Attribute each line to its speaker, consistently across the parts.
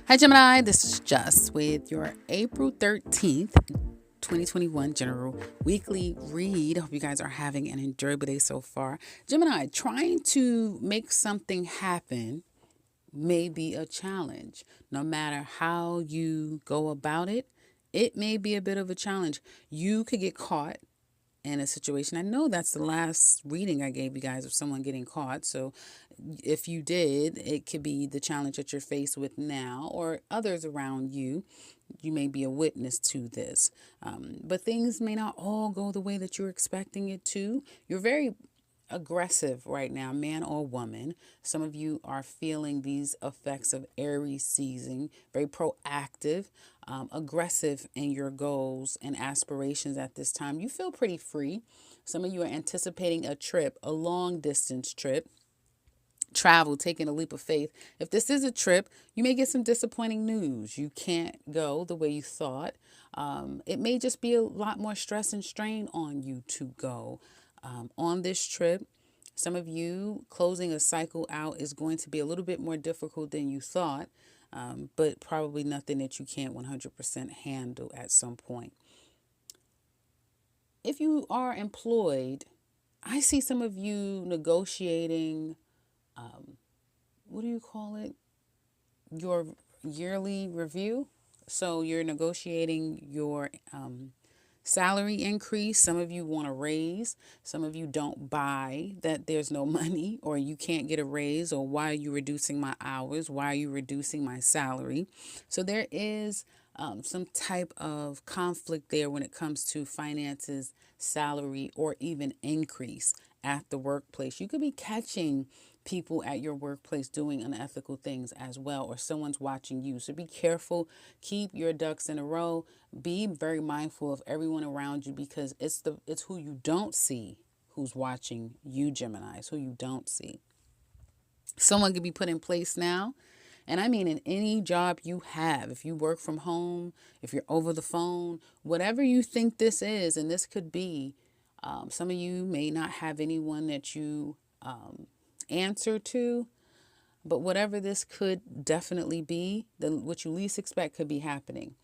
Speaker 1: Hi, Gemini. This is Just with your April 13th, 2021 general weekly read. Hope you guys are having an enjoyable day so far. Gemini, trying to make something happen may be a challenge. No matter how you go about it, it may be a bit of a challenge. You could get caught in a situation. I know that's the last reading I gave you guys of someone getting caught. So if you did, it could be the challenge that you're faced with now or others around you. You may be a witness to this. But things may not all go the way that you're expecting it to. You're very aggressive right now, man or woman. Some of you are feeling these effects of Aries season, very proactive, aggressive in your goals and aspirations at this time. You feel pretty free. Some of you are anticipating a trip, a long distance trip. Travel, taking a leap of faith. If this is a trip, you may get some disappointing news. You can't go the way you thought. It may just be a lot more stress and strain on you to go on this trip. Some of you closing a cycle out is going to be a little bit more difficult than you thought, but probably nothing that you can't 100% handle at some point. If you are employed, I see some of you negotiating what do you call it? Your yearly review. So you're negotiating your salary increase. Some of you want a raise. Some of you don't buy that there's no money or you can't get a raise, or why are you reducing my hours? Why are you reducing my salary? So there is some type of conflict there when it comes to finances, salary, or even increase at the workplace. You could be catching people at your workplace doing unethical things as well, or someone's watching you. So be careful. Keep your ducks in a row. Be very mindful of everyone around you, because it's who you don't see who's watching you, Gemini. It's who you don't see. Someone could be put in place now. And I mean, in any job you have, if you work from home, if you're over the phone, whatever you think this is, and this could be, some of you may not have anyone that you answer to, but whatever this could definitely be, then what you least expect could be happening.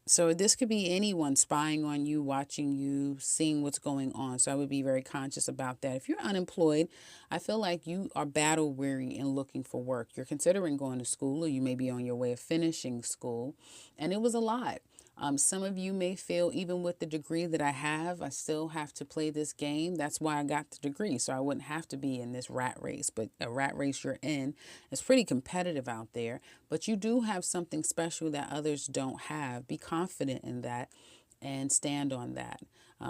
Speaker 1: So this could be anyone spying on you, watching you, seeing what's going on. So I would be very conscious about that. If you're unemployed, I feel like you are battle weary and looking for work. You're considering going to school, or you may be on your way of finishing school, and it was a lot. Some of you may feel, even with the degree that I have, I still have to play this game. That's why I got the degree, so I wouldn't have to be in this rat race. But a rat race you're in is pretty competitive out there. But you do have something special that others don't have. Be confident in that and stand on that.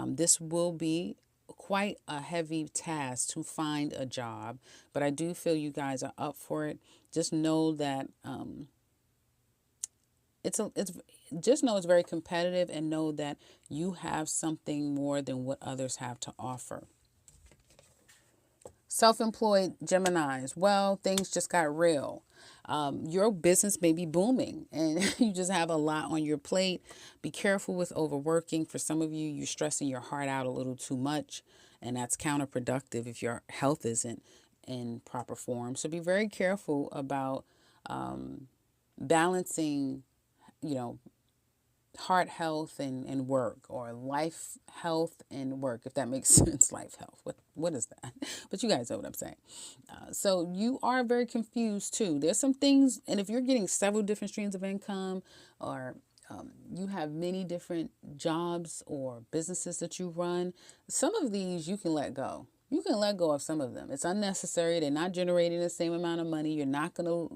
Speaker 1: This will be quite a heavy task to find a job, but I do feel you guys are up for it. Just know that just know it's very competitive, and know that you have something more than what others have to offer. Self-employed Geminis, well, things just got real. Your business may be booming and you just have a lot on your plate. Be careful with overworking. For some of you, you're stressing your heart out a little too much, and that's counterproductive if your health isn't in proper form. So be very careful about balancing, heart health and work, or life health and work, if that makes sense. Life health, what is that? But you guys know what I'm saying. So you are very confused too. There's some things, and if you're getting several different streams of income, or you have many different jobs or businesses that you run, some of these you can let go. You can let go of some of them. It's unnecessary. They're not generating the same amount of money. You're not going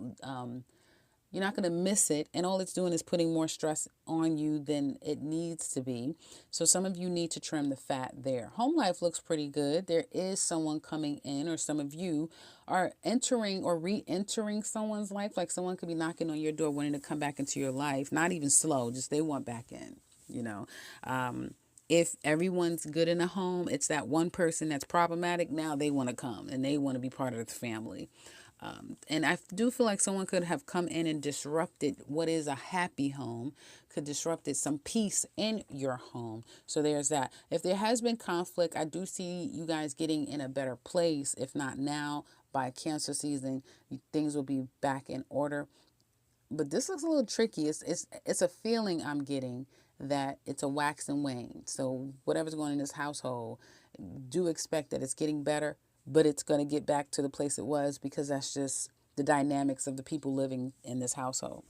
Speaker 1: to miss it, and all it's doing is putting more stress on you than it needs to be. So some of you need to trim the fat there. Home life looks pretty good. There is someone coming in, or some of you are entering or re-entering someone's life. Like someone could be knocking on your door wanting to come back into your life. Not even slow, just they want back in, If everyone's good in a home, it's that one person that's problematic. Now they want to come and they want to be part of the family. And I do feel like someone could have come in and disrupted what is a happy home, could disrupted some peace in your home. So there's that. If there has been conflict, I do see you guys getting in a better place. If not now, by Cancer season, things will be back in order. But this looks a little tricky. It's a feeling I'm getting that it's a wax and wane. So whatever's going on in this household, do expect that it's getting better, but it's going to get back to the place it was because that's just the dynamics of the people living in this household.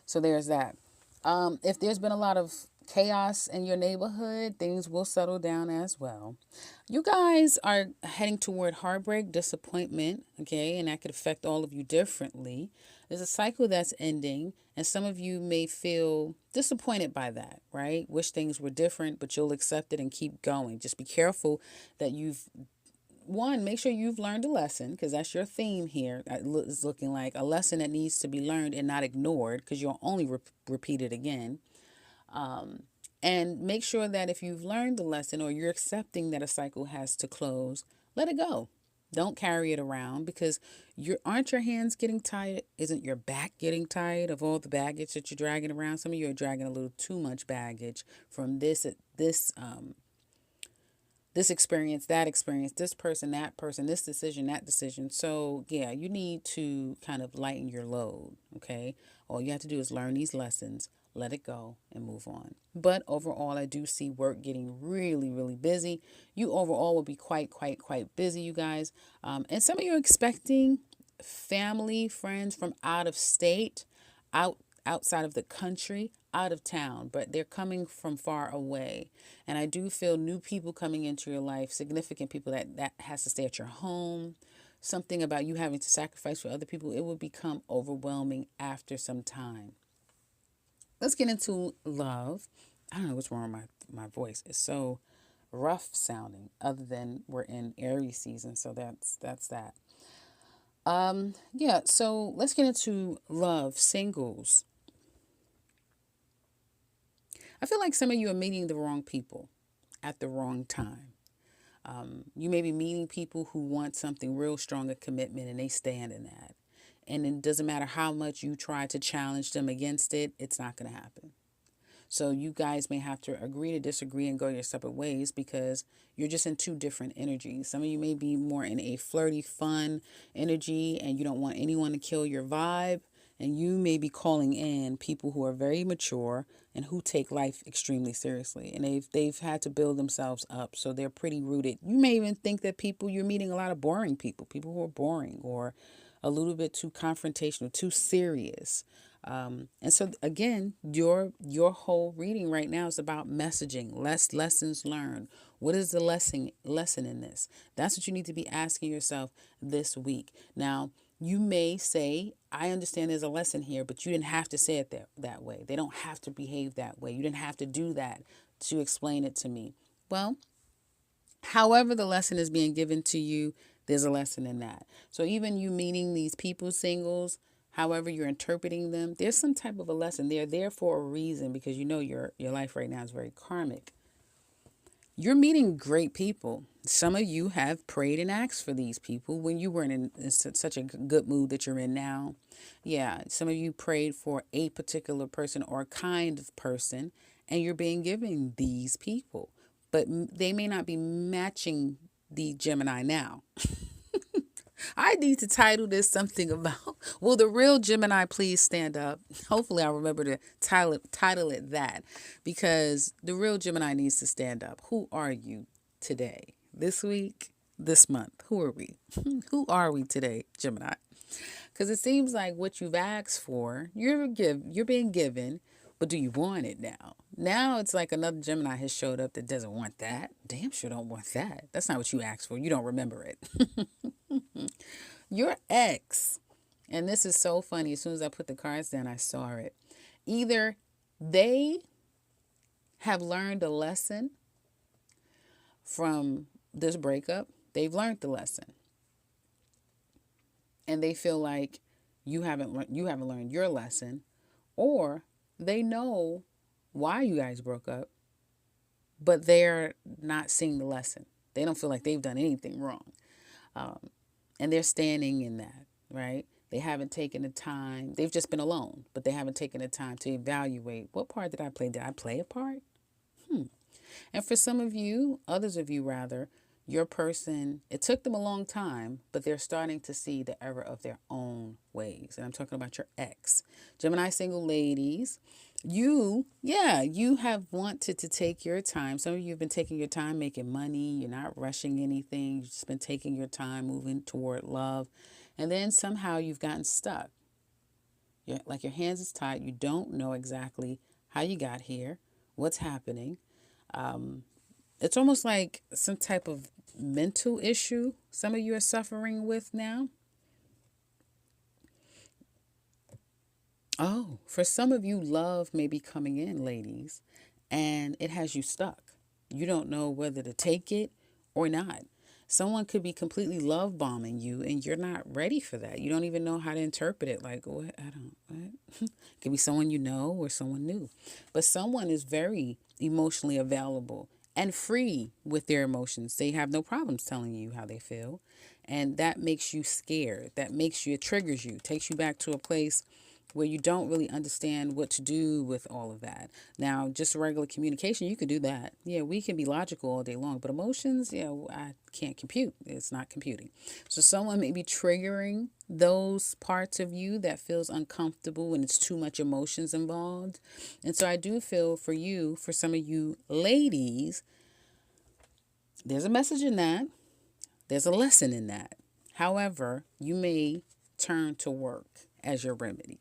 Speaker 1: So there's that. If there's been a lot of chaos in your neighborhood, things will settle down as well. You guys are heading toward heartbreak, disappointment, okay, and that could affect all of you differently. There's a cycle that's ending, and some of you may feel disappointed by that, right? Wish things were different, but you'll accept it and keep going. Just be careful that make sure you've learned a lesson because that's your theme here. It's looking like a lesson that needs to be learned and not ignored because you'll only repeat it again. And make sure that if you've learned the lesson or you're accepting that a cycle has to close, let it go. Don't carry it around because aren't your hands getting tired? Isn't your back getting tired of all the baggage that you're dragging around? Some of you are dragging a little too much baggage from this experience, that experience, this person, that person, this decision, that decision. So yeah, you need to kind of lighten your load. Okay. All you have to do is learn these lessons, let it go and move on. But overall, I do see work getting really, really busy. You overall will be quite busy, you guys. And some of you are expecting family, friends from out of state, outside of the country, out of town, but they're coming from far away. And I do feel new people coming into your life, significant people that has to stay at your home. Something about you having to sacrifice for other people, it will become overwhelming after some time. Let's get into love. I don't know what's wrong with my voice. It's so rough sounding, other than we're in Aries season. So that's that. Yeah, so let's get into love, singles. I feel like some of you are meeting the wrong people at the wrong time. You may be meeting people who want something real strong, a commitment, and they stand in that. And it doesn't matter how much you try to challenge them against it, it's not going to happen. So you guys may have to agree to disagree and go your separate ways because you're just in two different energies. Some of you may be more in a flirty, fun energy and you don't want anyone to kill your vibe. And you may be calling in people who are very mature and who take life extremely seriously. And they've had to build themselves up. So they're pretty rooted. You may even think that you're meeting a lot of boring people who are boring or a little bit too confrontational, too serious. And so again, your whole reading right now is about messaging, lessons learned. What is the lesson in this? That's what you need to be asking yourself this week. Now, you may say, I understand there's a lesson here, but you didn't have to say it that way. They don't have to behave that way. You didn't have to do that to explain it to me. Well, however the lesson is being given to you, there's a lesson in that. So even you meeting these people, singles, however you're interpreting them, there's some type of a lesson. They're there for a reason because you know your life right now is very karmic. You're meeting great people. Some of you have prayed and asked for these people when you weren't in such a good mood that you're in now. Yeah, some of you prayed for a particular person or kind of person, and you're being given these people. But they may not be matching the Gemini now. I need to title this something about, will the real Gemini please stand up? Hopefully I'll remember to title it that, because the real Gemini needs to stand up. Who are you today? This week? This month? Who are we? Who are we today, Gemini? Because it seems like what you've asked for, you're being given, but do you want it now? Now it's like another Gemini has showed up that doesn't want that. Damn sure don't want that. That's not what you asked for. You don't remember it. Your ex, and this is so funny. As soon as I put the cards down, I saw it. Either they have learned a lesson from this breakup. They've learned the lesson. And they feel like you haven't learned your lesson, or they know why you guys broke up, but they're not seeing the lesson. They don't feel like they've done anything wrong. And they're standing in that, right? They haven't taken the time. They've just been alone, but they haven't taken the time to evaluate, what part did I play? Did I play a part? And for some of you, others of you rather, Your person, it took them a long time, but they're starting to see the error of their own ways. And I'm talking about your ex. Gemini single ladies, you have wanted to take your time. Some of you have been taking your time making money. You're not rushing anything. You've just been taking your time moving toward love. And then somehow you've gotten stuck. Like your hands is tied. You don't know exactly how you got here, what's happening. It's almost like some type of mental issue some of you are suffering with now. Oh, for some of you, love may be coming in, ladies, and it has you stuck. You don't know whether to take it or not. Someone could be completely love bombing you, and you're not ready for that. You don't even know how to interpret it. Like, what? What? It could be someone you know or someone new. But someone is very emotionally available and free with their emotions. They have no problems telling you how they feel. And that makes you scared. It triggers you, takes you back to a place where you don't really understand what to do with all of that. Now, just regular communication, you could do that. Yeah, we can be logical all day long, but emotions, I can't compute. It's not computing. So someone may be triggering those parts of you that feels uncomfortable when it's too much emotions involved. And so I do feel for you, for some of you ladies, there's a message in that. There's a lesson in that. However, you may turn to work as your remedy,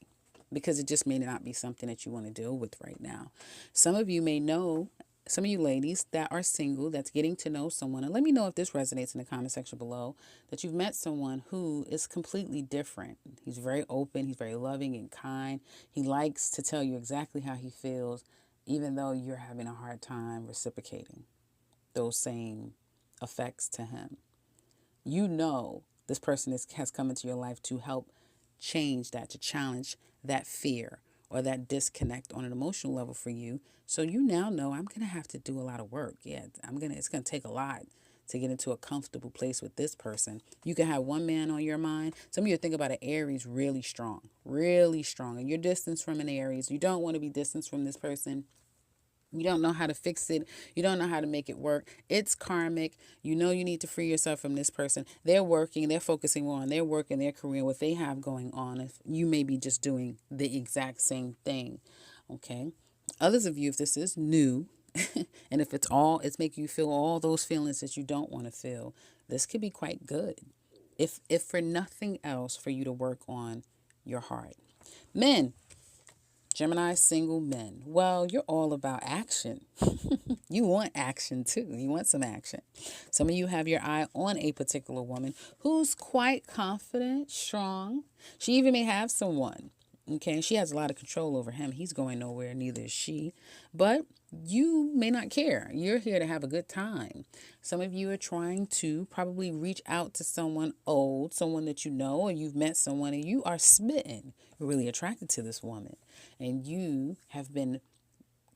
Speaker 1: because it just may not be something that you want to deal with right now. Some of you may know, some of you ladies that are single, that's getting to know someone, and let me know if this resonates in the comment section below, that you've met someone who is completely different. He's very open, he's very loving and kind. He likes to tell you exactly how he feels, even though you're having a hard time reciprocating those same effects to him. You know this person has come into your life to help change that, to challenge that fear or that disconnect on an emotional level for you. So you now know, I'm going to have to do a lot of work. Yeah, it's going to take a lot to get into a comfortable place with this person. You can have one man on your mind. Some of you think about an Aries really strong, and you're distanced from an Aries. You don't want to be distanced from this person. You don't know how to fix it. You don't know how to make it work. It's karmic. You know you need to free yourself from this person. They're working. They're focusing more on their work and their career, what they have going on. If you may be just doing the exact same thing. Okay. Others of you, if this is new, and if it's making you feel all those feelings that you don't want to feel, this could be quite good. If for nothing else, for you to work on your heart. Men. Gemini single men. Well, you're all about action. You want action too. You want some action. Some of you have your eye on a particular woman who's quite confident, strong. She even may have someone. Okay, she has a lot of control over him. He's going nowhere, neither is she. But you may not care. You're here to have a good time. Some of you are trying to probably reach out to someone old, someone that you know, or you've met someone and you are smitten. You're really attracted to this woman. And you have been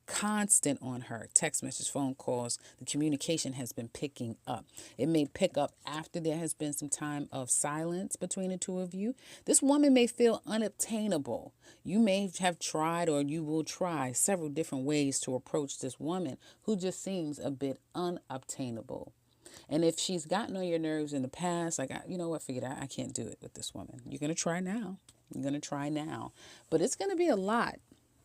Speaker 1: constant on her. Text messages, phone calls, the communication has been picking up. It may pick up after there has been some time of silence between the two of you. This woman may feel unobtainable. You may have tried, or you will try, several different ways to approach this woman who just seems a bit unobtainable. And if she's gotten on your nerves in the past, like, you know what, forget it. I can't do it with this woman. You're going to try now. But it's going to be a lot.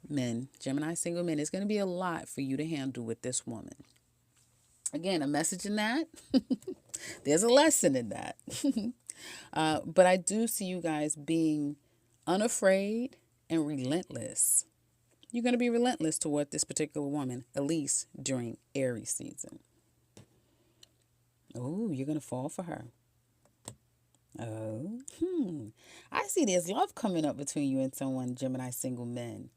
Speaker 1: Men, Gemini single men, it's going to be a lot for you to handle with this woman. Again, a message in that. There's a lesson in that. But I do see you guys being unafraid and relentless. You're going to be relentless toward this particular woman, at least during Aries season. Oh, you're going to fall for her. Oh, I see there's love coming up between you and someone, Gemini single men.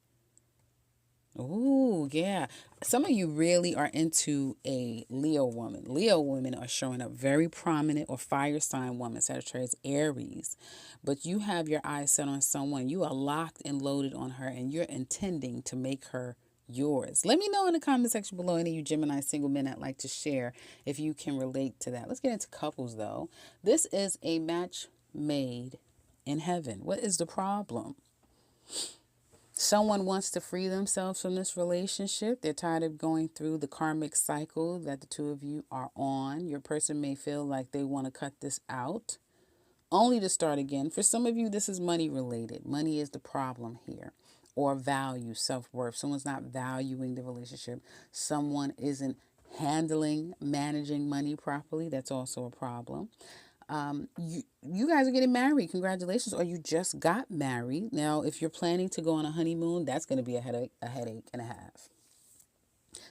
Speaker 1: Oh, yeah. Some of you really are into a Leo woman. Leo women are showing up very prominent, or fire sign woman, Sagittarius, Aries. But you have your eyes set on someone. You are locked and loaded on her, and you're intending to make her yours. Let me know in the comment section below, any of you Gemini single men that like to share, if you can relate to that. Let's get into couples, though. This is a match made in heaven. What is the problem? Someone wants to free themselves from this relationship. They're tired of going through the karmic cycle that the two of you are on. Your person may feel like they want to cut this out only to start again. For some of you, this is money related. Money is the problem here, or value, self worth. Someone's not valuing the relationship. Someone isn't handling, managing money properly. That's also a problem. You guys are getting married. Congratulations. Or you just got married. Now, if you're planning to go on a honeymoon, that's going to be a headache and a half.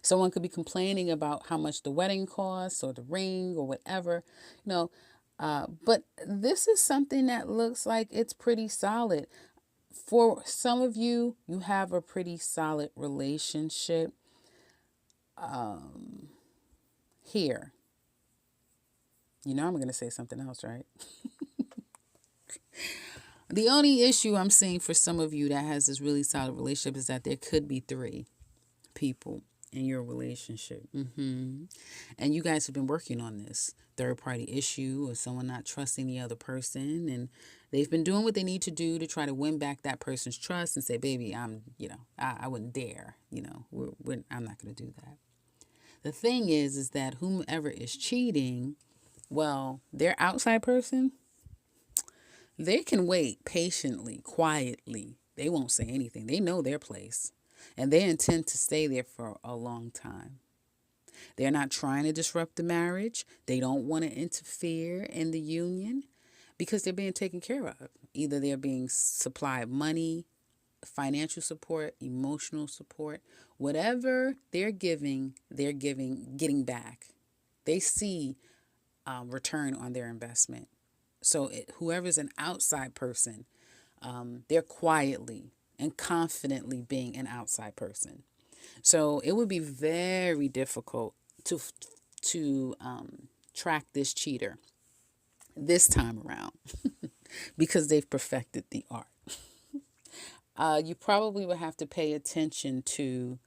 Speaker 1: Someone could be complaining about how much the wedding costs or the ring or whatever, you know. But this is something that looks like it's pretty solid. For some of you, you have a pretty solid relationship here. You know, I'm going to say something else, right? The only issue I'm seeing for some of you that has this really solid relationship is that there could be three people in your relationship. And you guys have been working on this third party issue or someone not trusting the other person. And they've been doing what they need to do to try to win back that person's trust and say, baby, I wouldn't dare, I'm not going to do that. The thing is that whomever is cheating, well, their outside person, they can wait patiently, quietly. They won't say anything. They know their place. And they intend to stay there for a long time. They're not trying to disrupt the marriage. They don't want to interfere in the union because they're being taken care of. Either they're being supplied money, financial support, emotional support. Whatever they're getting back. They see return on their investment. So whoever's an outside person, they're quietly and confidently being an outside person. So it would be very difficult to track this cheater this time around because they've perfected the art. You probably would have to pay attention to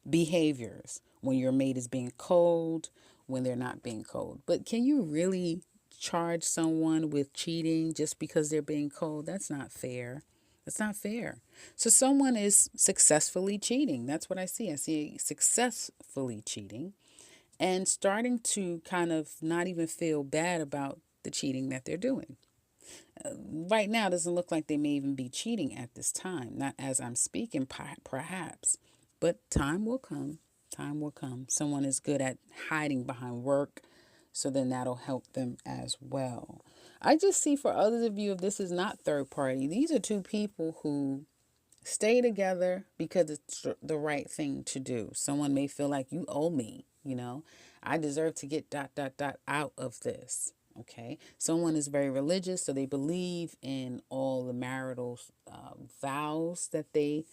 Speaker 1: behaviors when your mate is being cold, when they're not being cold. But can you really charge someone with cheating just because they're being cold? That's not fair. That's not fair. So someone is successfully cheating. That's what I see. I see successfully cheating and starting to kind of not even feel bad about the cheating that they're doing. Right now, it doesn't look like they may even be cheating at this time. Not as I'm speaking, perhaps. But time will come. Time will come. Someone is good at hiding behind work, so then that'll help them as well. I just see for others of you, if this is not third party, these are two people who stay together because it's the right thing to do. Someone may feel like you owe me, I deserve to get ... out of this. Okay. Someone is very religious, so they believe in all the marital vows that they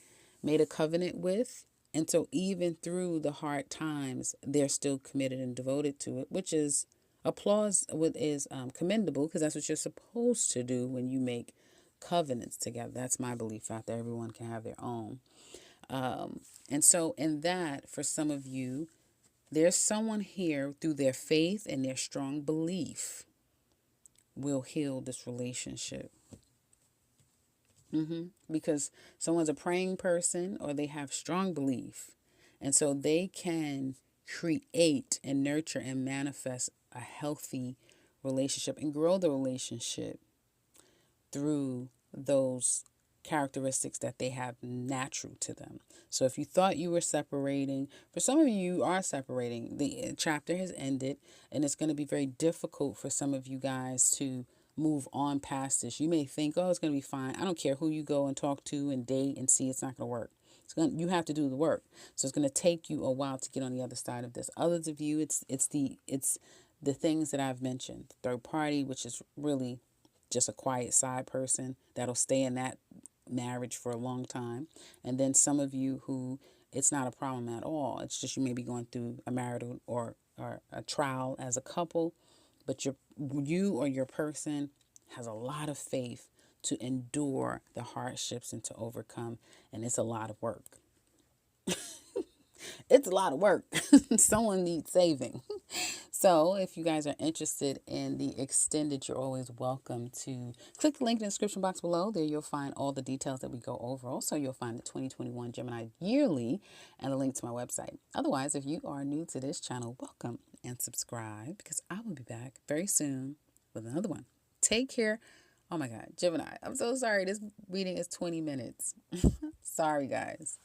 Speaker 1: made a covenant with. And so even through the hard times, they're still committed and devoted to it, which is commendable because that's what you're supposed to do when you make covenants together. That's my belief out there. Everyone can have their own. And so in that, for some of you, there's someone here through their faith and their strong belief will heal this relationship. Because someone's a praying person or they have strong belief. And so they can create and nurture and manifest a healthy relationship and grow the relationship through those characteristics that they have natural to them. So if you thought you were separating, for some of you, you are separating. The chapter has ended, and it's going to be very difficult for some of you guys to move on past this. You may think, oh, it's going to be fine. I don't care who you go and talk to and date and see, it's not going to work. You have to do the work. So it's going to take you a while to get on the other side of this. Others of you, it's the things that I've mentioned. Third party, which is really just a quiet side person that'll stay in that marriage for a long time. And then some of you who it's not a problem at all. It's just you may be going through a marital or a trial as a couple, but you or your person has a lot of faith to endure the hardships and to overcome. And it's a lot of work. It's a lot of work. Someone needs saving. So if you guys are interested in the extended, you're always welcome to click the link in the description box below. There you'll find all the details that we go over. Also, you'll find the 2021 Gemini yearly and a link to my website. Otherwise, if you are new to this channel, welcome and subscribe, because I will be back very soon with another one. Take care. Oh my God, Gemini, I'm so sorry. This reading is 20 minutes. Sorry, guys.